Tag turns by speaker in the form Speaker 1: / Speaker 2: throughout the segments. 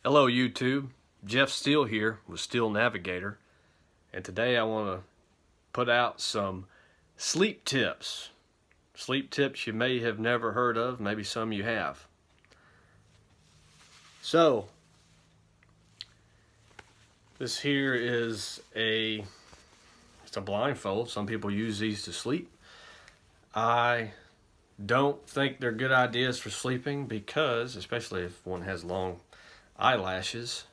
Speaker 1: Hello YouTube, Jeff Steele here with SteelNavigator, and today I want to put out some sleep tips. Sleep tips you may have never heard of, maybe some you have. So, this here is it's a blindfold. Some people use these to sleep. I don't think they're good ideas for sleeping because, especially if one has long eyelashes,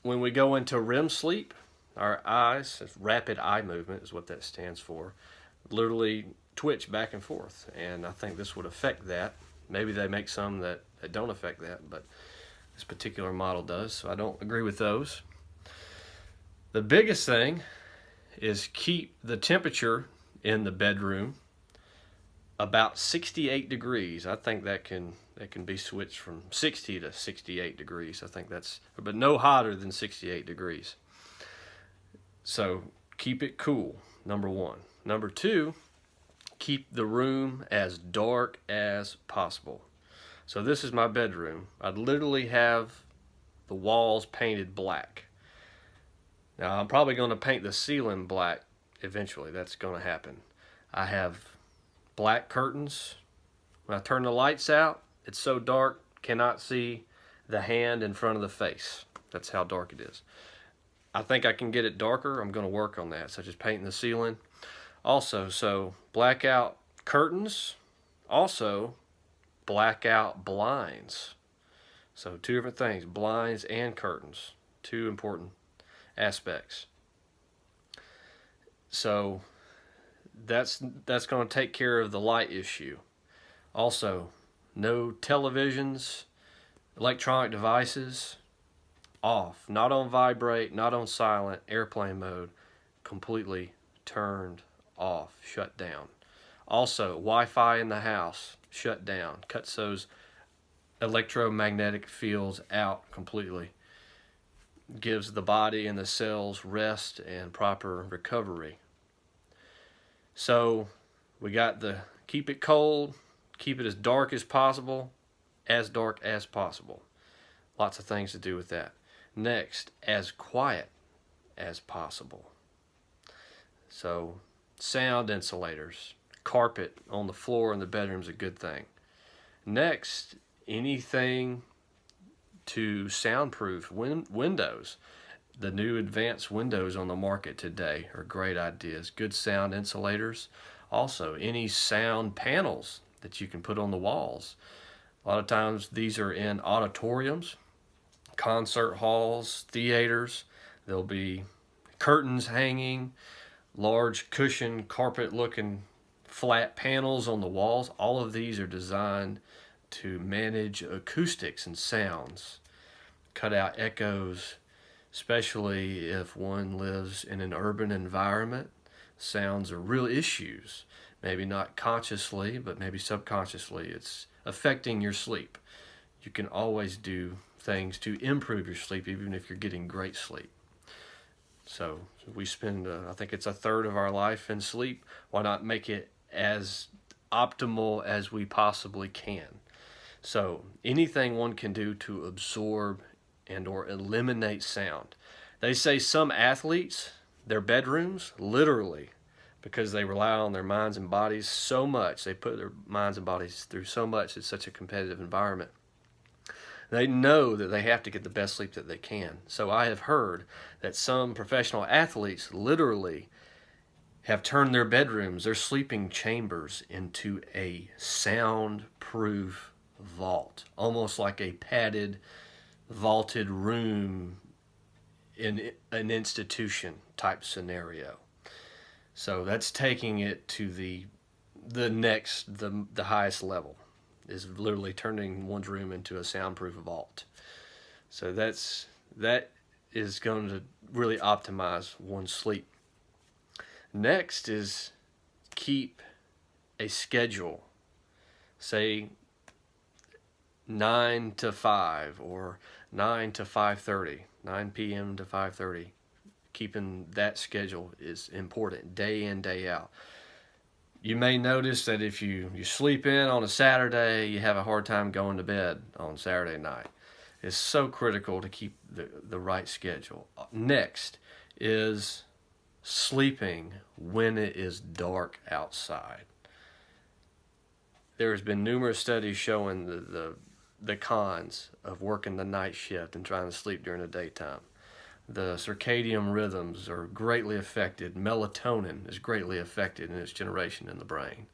Speaker 1: when we go into REM sleep, our eyes, rapid eye movement is what that stands for, literally twitch back and forth, and I think this would affect that. Maybe they make some that don't affect that, but this particular model does, so I don't agree with those. The biggest thing is keep the temperature in the bedroom about 68 degrees. I think that can be switched from 60 to 68 degrees. I think that's, but no hotter than 68 degrees. So keep it cool, number one. Number two, keep the room as dark as possible. So this is my bedroom. I literally have the walls painted black. Now I'm probably going to paint the ceiling black eventually. That's going to happen. I have black curtains. When I turn the lights out, it's so dark, cannot see the hand in front of the face. That's how dark it is. I think I can get it darker. I'm going to work on that, such as painting the ceiling. Also, so blackout curtains, also blackout blinds. So two different things, blinds and curtains, two important aspects. So that's going to take care of the light issue. Also, no televisions, electronic devices, off, not on vibrate, not on silent, airplane mode, completely turned off, shut down. Also, Wi-Fi in the house, shut down, cuts those electromagnetic fields out completely, gives the body and the cells rest and proper recovery. So we got the keep it cold, keep it as dark as possible, as dark as possible. Lots of things to do with that. Next, as quiet as possible. So sound insulators, carpet on the floor in the bedroom is a good thing. Next, anything to soundproof windows. The new advanced windows on the market today are great ideas. Good sound insulators. Also, any sound panels that you can put on the walls. A lot of times these are in auditoriums, concert halls, theaters. There'll be curtains hanging, large cushion carpet looking flat panels on the walls. All of these are designed to manage acoustics and sounds, cut out echoes, especially if one lives in an urban environment. Sounds are real issues. Maybe not consciously, but maybe subconsciously. It's affecting your sleep. You can always do things to improve your sleep, even if you're getting great sleep. So we spend, I think it's a third of our life in sleep. Why not make it as optimal as we possibly can? So anything one can do to absorb and or eliminate sound. They say some athletes, their bedrooms, literally, because they rely on their minds and bodies so much, they put their minds and bodies through so much, it's such a competitive environment. They know that they have to get the best sleep that they can. So I have heard that some professional athletes literally have turned their bedrooms, their sleeping chambers, into a soundproof vault, almost like a padded, vaulted room in an institution type scenario. So that's taking it to the highest level, is literally turning one's room into a soundproof vault. So that is going to really optimize one's sleep. Next is keep a schedule. Say 9 to 5 or 9 to 5:30, 9 p.m. to 5:30. Keeping that schedule is important, day in, day out. You may notice that if you sleep in on a Saturday, you have a hard time going to bed on Saturday night. is so critical to keep the right schedule. Next is sleeping when it is dark outside. There's been numerous studies showing the cons of working the night shift and trying to sleep during the daytime. The circadian rhythms are greatly affected. Melatonin is greatly affected in its generation in the brain.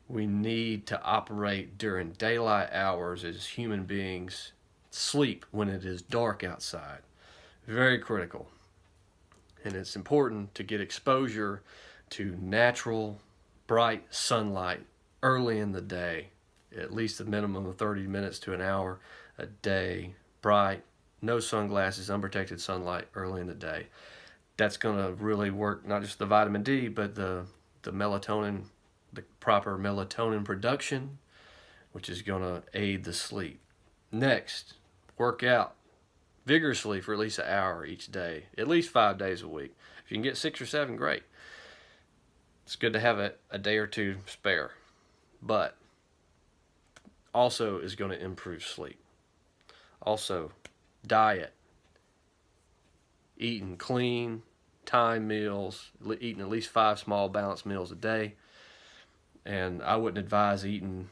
Speaker 1: We need to operate during daylight hours as human beings. Sleep when it is dark outside. Very critical. And it's important to get exposure to natural, bright sunlight early in the day, at least a minimum of 30 minutes to an hour a day, bright, no sunglasses, unprotected sunlight early in the day. That's going to really work, not just the vitamin D, but the melatonin, the proper melatonin production, which is going to aid the sleep. Next, work out vigorously for at least an hour each day, at least 5 days a week. If you can get 6 or 7, great. It's good to have a day or two spare, but also is going to improve sleep. Also, diet, eating clean, time meals, eating at least 5 small balanced meals a day. And I wouldn't advise eating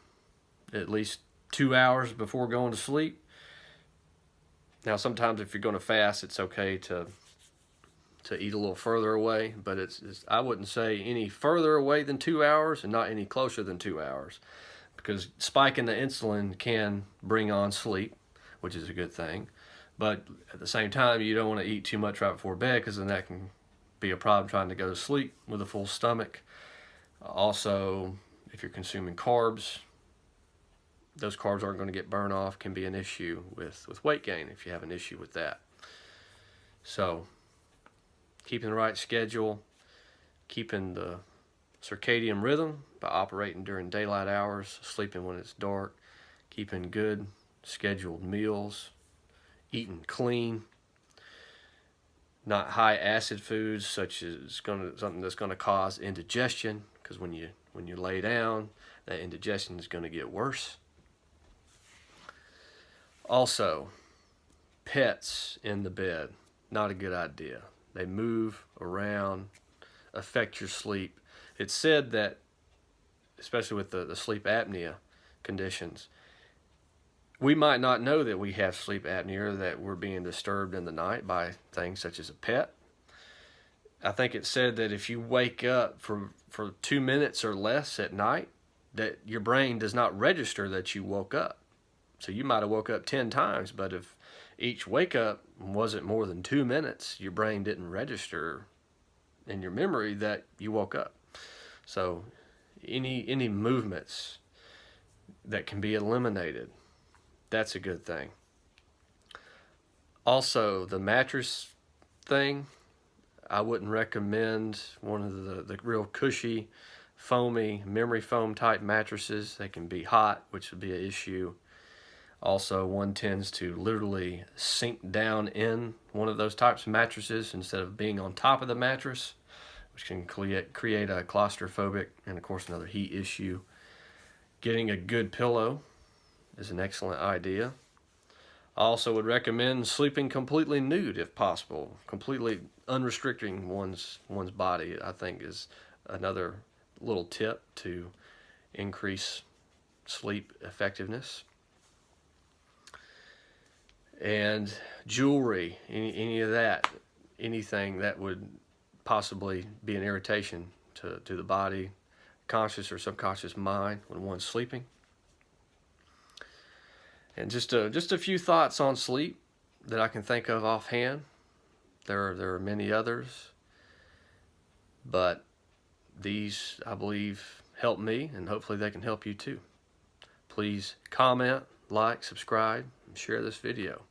Speaker 1: at least 2 hours before going to sleep. Now, sometimes if you're going to fast, it's okay to eat a little further away, but I wouldn't say any further away than 2 hours and not any closer than 2 hours, because spiking the insulin can bring on sleep, which is a good thing. But at the same time, you don't want to eat too much right before bed, because then that can be a problem trying to go to sleep with a full stomach. Also, if you're consuming carbs, those carbs aren't going to get burned off, can be an issue with weight gain if you have an issue with that. So, keeping the right schedule, keeping the circadian rhythm by operating during daylight hours, sleeping when it's dark, keeping good scheduled meals, eating clean, not high acid foods such as something that's going to cause indigestion, because when you lay down, that indigestion is going to get worse. Also, pets in the bed, not a good idea. They move around, affect your sleep. It's said that, especially with the sleep apnea conditions, we might not know that we have sleep apnea, or that we're being disturbed in the night by things such as a pet. I think it's said that if you wake up for 2 minutes or less at night, that your brain does not register that you woke up. So you might have woke up 10 times, but if each wake up wasn't more than 2 minutes, your brain didn't register in your memory that you woke up. So any movements that can be eliminated, that's a good thing. Also, the mattress thing, I wouldn't recommend one of the real cushy, foamy, memory foam type mattresses. They can be hot, which would be an issue. Also, one tends to literally sink down in one of those types of mattresses instead of being on top of the mattress, which can create a claustrophobic and, of course, another heat issue. Getting a good pillow is an excellent idea. I also would recommend sleeping completely nude if possible. Completely unrestricting one's body, I think, is another little tip to increase sleep effectiveness. And jewelry, any of that, anything that would possibly be an irritation to the body, conscious or subconscious mind when one's sleeping. And just a few thoughts on sleep that I can think of offhand. There are many others, but these, I believe, help me, and hopefully they can help you too. Please comment, like, subscribe, and share this video.